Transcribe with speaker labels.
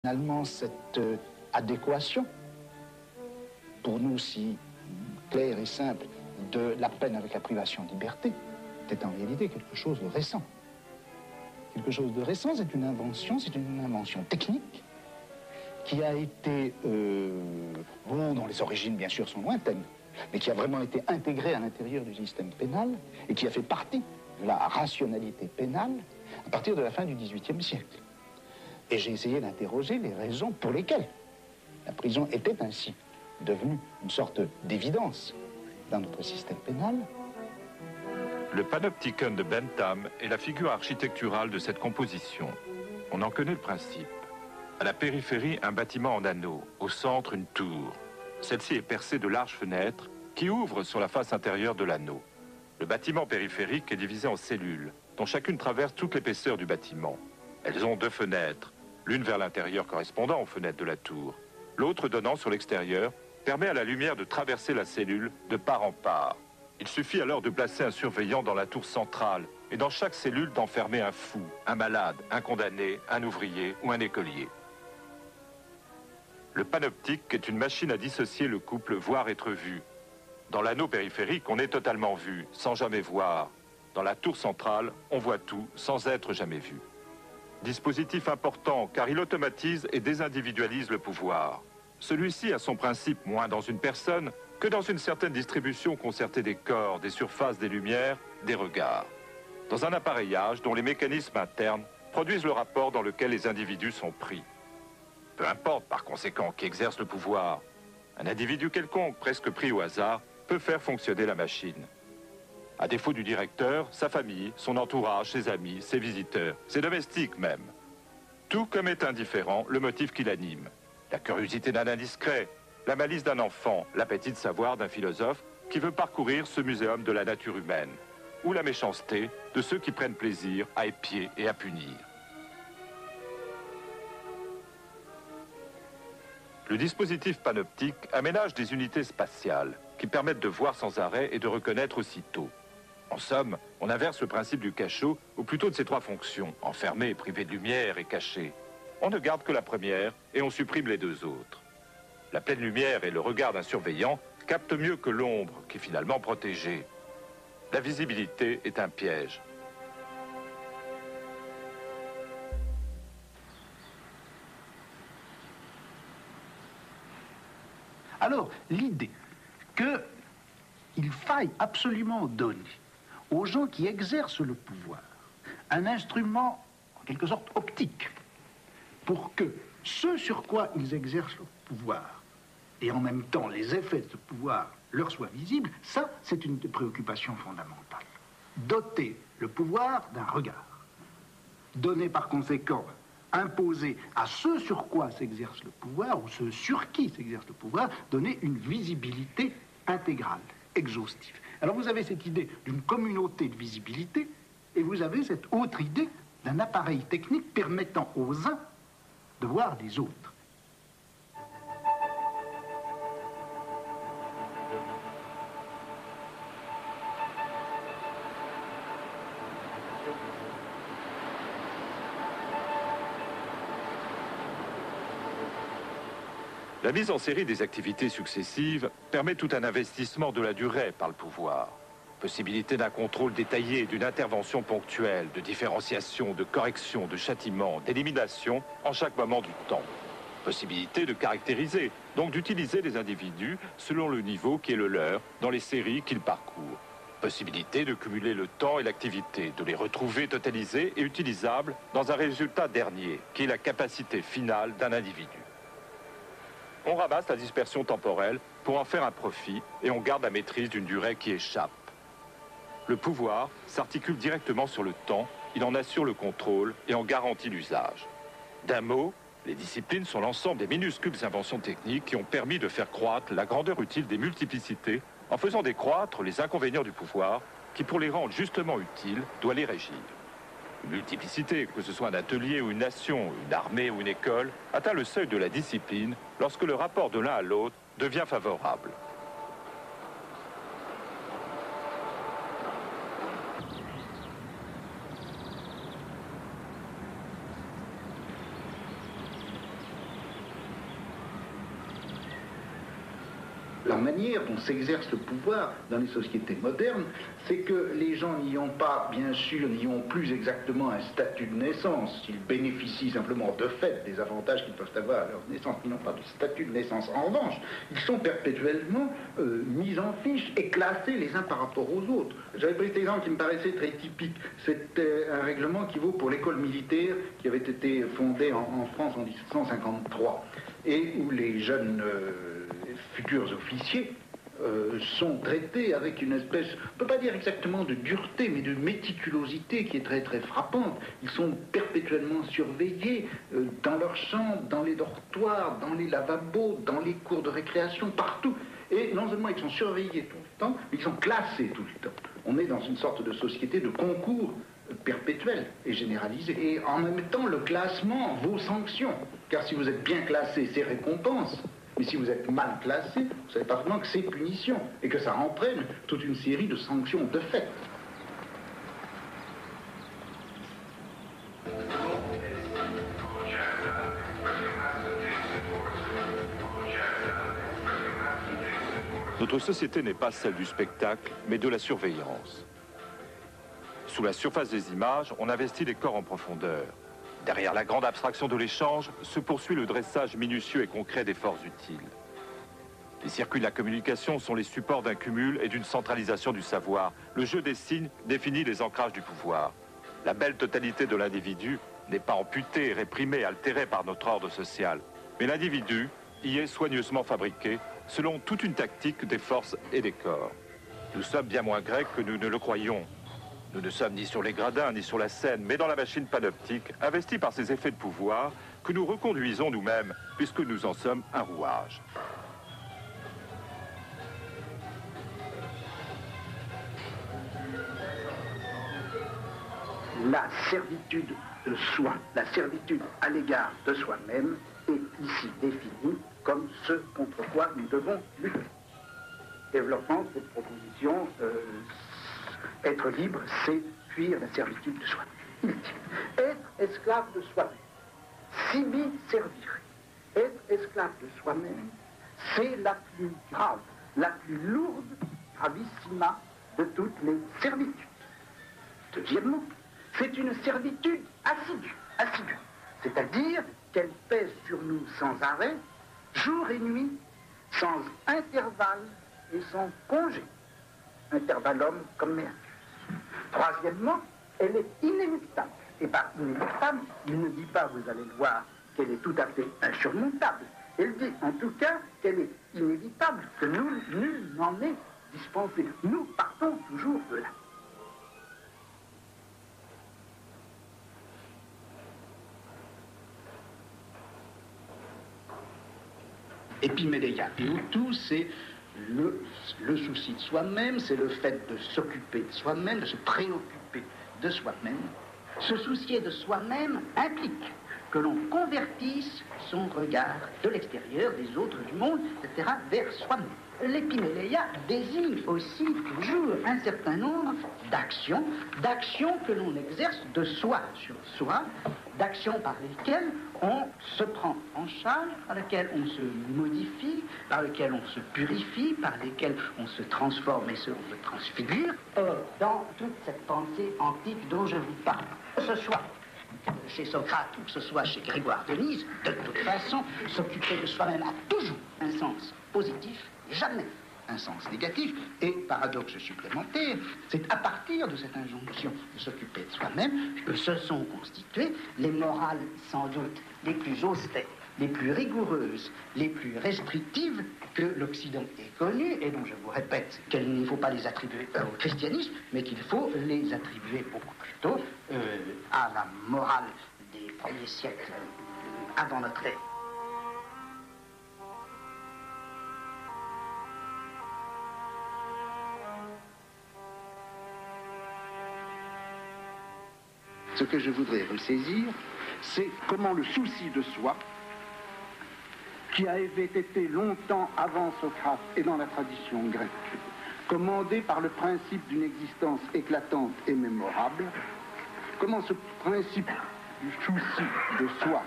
Speaker 1: Finalement, cette adéquation, pour nous si claire et simple, de la peine avec la privation de liberté, était en réalité quelque chose de récent. Quelque chose de récent, c'est une invention technique qui a été, dont les origines bien sûr sont lointaines, mais qui a vraiment été intégrée à l'intérieur du système pénal et qui a fait partie de la rationalité pénale à partir de la fin du XVIIIe siècle. Et j'ai essayé d'interroger les raisons pour lesquelles la prison était ainsi devenue une sorte d'évidence dans notre système pénal.
Speaker 2: Le Panopticon de Bentham est la figure architecturale de cette composition. On en connaît le principe. À la périphérie, un bâtiment en anneau, au centre, une tour. Celle-ci est percée de larges fenêtres qui ouvrent sur la face intérieure de l'anneau. Le bâtiment périphérique est divisé en cellules, dont chacune traverse toute l'épaisseur du bâtiment. Elles ont deux fenêtres, l'une vers l'intérieur correspondant aux fenêtres de la tour, l'autre donnant sur l'extérieur, permet à la lumière de traverser la cellule de part en part. Il suffit alors de placer un surveillant dans la tour centrale et dans chaque cellule d'enfermer un fou, un malade, un condamné, un ouvrier ou un écolier. Le panoptique est une machine à dissocier le couple voir être vu. Dans l'anneau périphérique, on est totalement vu, sans jamais voir. Dans la tour centrale, on voit tout, sans être jamais vu. Dispositif important, car il automatise et désindividualise le pouvoir. Celui-ci a son principe moins dans une personne que dans une certaine distribution concertée des corps, des surfaces, des lumières, des regards. Dans un appareillage dont les mécanismes internes produisent le rapport dans lequel les individus sont pris. Peu importe par conséquent qui exerce le pouvoir, un individu quelconque, presque pris au hasard, peut faire fonctionner la machine. À défaut du directeur, sa famille, son entourage, ses amis, ses visiteurs, ses domestiques même. Tout comme est indifférent le motif qui l'anime. La curiosité d'un indiscret, la malice d'un enfant, l'appétit de savoir d'un philosophe qui veut parcourir ce muséum de la nature humaine, ou la méchanceté de ceux qui prennent plaisir à épier et à punir. Le dispositif panoptique aménage des unités spatiales qui permettent de voir sans arrêt et de reconnaître aussitôt. En somme, on inverse le principe du cachot, ou plutôt de ses trois fonctions, enfermé, privé de lumière et caché. On ne garde que la première et on supprime les deux autres. La pleine lumière et le regard d'un surveillant captent mieux que l'ombre, qui est finalement protégée. La visibilité est un piège.
Speaker 1: Alors, l'idée qu'il faille absolument donner aux gens qui exercent le pouvoir un instrument, en quelque sorte, optique, pour que ce sur quoi ils exercent le pouvoir, et en même temps les effets de ce pouvoir leur soient visibles, ça, c'est une des préoccupations fondamentales. Doter le pouvoir d'un regard. Donner par conséquent, imposer à ceux sur quoi s'exerce le pouvoir, ou ceux sur qui s'exerce le pouvoir, donner une visibilité intégrale, exhaustive. Alors vous avez cette idée d'une communauté de visibilité, et vous avez cette autre idée d'un appareil technique permettant aux uns de voir les autres.
Speaker 2: La mise en série des activités successives permet tout un investissement de la durée par le pouvoir. Possibilité d'un contrôle détaillé, d'une intervention ponctuelle, de différenciation, de correction, de châtiment, d'élimination en chaque moment du temps. Possibilité de caractériser, donc d'utiliser les individus selon le niveau qui est le leur dans les séries qu'ils parcourent. Possibilité de cumuler le temps et l'activité, de les retrouver totalisés et utilisables dans un résultat dernier, qui est la capacité finale d'un individu. On ramasse la dispersion temporelle pour en faire un profit et on garde la maîtrise d'une durée qui échappe. Le pouvoir s'articule directement sur le temps, il en assure le contrôle et en garantit l'usage. D'un mot, les disciplines sont l'ensemble des minuscules inventions techniques qui ont permis de faire croître la grandeur utile des multiplicités en faisant décroître les inconvénients du pouvoir qui, pour les rendre justement utiles, doit les régir. Une multiplicité, que ce soit un atelier ou une nation, une armée ou une école, atteint le seuil de la discipline lorsque le rapport de l'un à l'autre devient favorable.
Speaker 1: La manière dont s'exerce le pouvoir dans les sociétés modernes, c'est que les gens n'y ont pas, bien sûr, n'y ont plus exactement un statut de naissance. Ils bénéficient simplement de fait des avantages qu'ils peuvent avoir à leur naissance. Ils n'ont pas de statut de naissance. En revanche, ils sont perpétuellement mis en fiche et classés les uns par rapport aux autres. J'avais pris cet exemple qui me paraissait très typique. C'était un règlement qui vaut pour l'école militaire qui avait été fondée en France en 1753 et où les jeunes futurs officiers sont traités avec une espèce, on ne peut pas dire exactement de dureté, mais de méticulosité qui est très très frappante. Ils sont perpétuellement surveillés dans leurs chambres, dans les dortoirs, dans les lavabos, dans les cours de récréation, partout. Et non seulement ils sont surveillés tout le temps, mais ils sont classés tout le temps. On est dans une sorte de société de concours perpétuel et généralisé. Et en même temps, le classement vaut sanction. Car si vous êtes bien classé, c'est récompense. Mais si vous êtes mal classé, vous savez parfaitement que c'est punition. Et que ça entraîne toute une série de sanctions de fait.
Speaker 2: Notre société n'est pas celle du spectacle, mais de la surveillance. Sous la surface des images, on investit les corps en profondeur. Derrière la grande abstraction de l'échange, se poursuit le dressage minutieux et concret des forces utiles. Les circuits de la communication sont les supports d'un cumul et d'une centralisation du savoir. Le jeu des signes définit les ancrages du pouvoir. La belle totalité de l'individu n'est pas amputée, réprimée, altérée par notre ordre social. Mais l'individu y est soigneusement fabriqué, selon toute une tactique des forces et des corps. Nous sommes bien moins grecs que nous ne le croyons. Nous ne sommes ni sur les gradins, ni sur la scène, mais dans la machine panoptique, investie par ces effets de pouvoir, que nous reconduisons nous-mêmes, puisque nous en sommes un rouage.
Speaker 1: La servitude de soi, la servitude à l'égard de soi-même, est ici définie comme ce contre quoi nous devons lutter. Développement de cette proposition, être libre, c'est fuir la servitude de soi. Être esclave de soi-même, s'y servir. Être esclave de soi-même, c'est la plus grave, la plus lourde, gravissima de toutes les servitudes. Deuxièmement, c'est une servitude assidue, c'est-à-dire qu'elle pèse sur nous sans arrêt, jour et nuit, sans intervalle et sans congé. Intervalle homme comme Mercure. Troisièmement, elle est inéluctable. Et par inéluctable, il ne dit pas, vous allez le voir, qu'elle est tout à fait insurmontable. Elle dit en tout cas qu'elle est inévitable, que nul n'en est dispensé. Nous partons toujours de là. Epiméléia et Utu, c'est le souci de soi-même, c'est le fait de s'occuper de soi-même, de se préoccuper de soi-même. Se soucier de soi-même implique que l'on convertisse son regard de l'extérieur, des autres, du monde, etc., vers soi-même. L'épiméléia désigne aussi toujours un certain nombre d'actions que l'on exerce de soi sur soi, d'actions par lesquelles on se prend en charge, par lesquelles on se modifie, par lesquelles on se purifie, par lesquelles on se transforme et on se transfigure. Or, dans toute cette pensée antique dont je vous parle, que ce soit chez Socrate ou que ce soit chez Grégoire de Nysse, de toute façon, s'occuper de soi-même a toujours un sens positif, jamais un sens négatif. Et paradoxe supplémentaire, c'est à partir de cette injonction de s'occuper de soi-même que se sont constituées les morales sans doute les plus austères, les plus rigoureuses, les plus restrictives que l'Occident ait connues, et dont je vous répète qu'il ne faut pas les attribuer au christianisme, mais qu'il faut les attribuer beaucoup plus tôt à la morale des premiers siècles avant notre ère. Ce que je voudrais ressaisir, c'est comment le souci de soi, qui avait été longtemps avant Socrate et dans la tradition grecque, commandé par le principe d'une existence éclatante et mémorable, comment ce principe du souci de soi,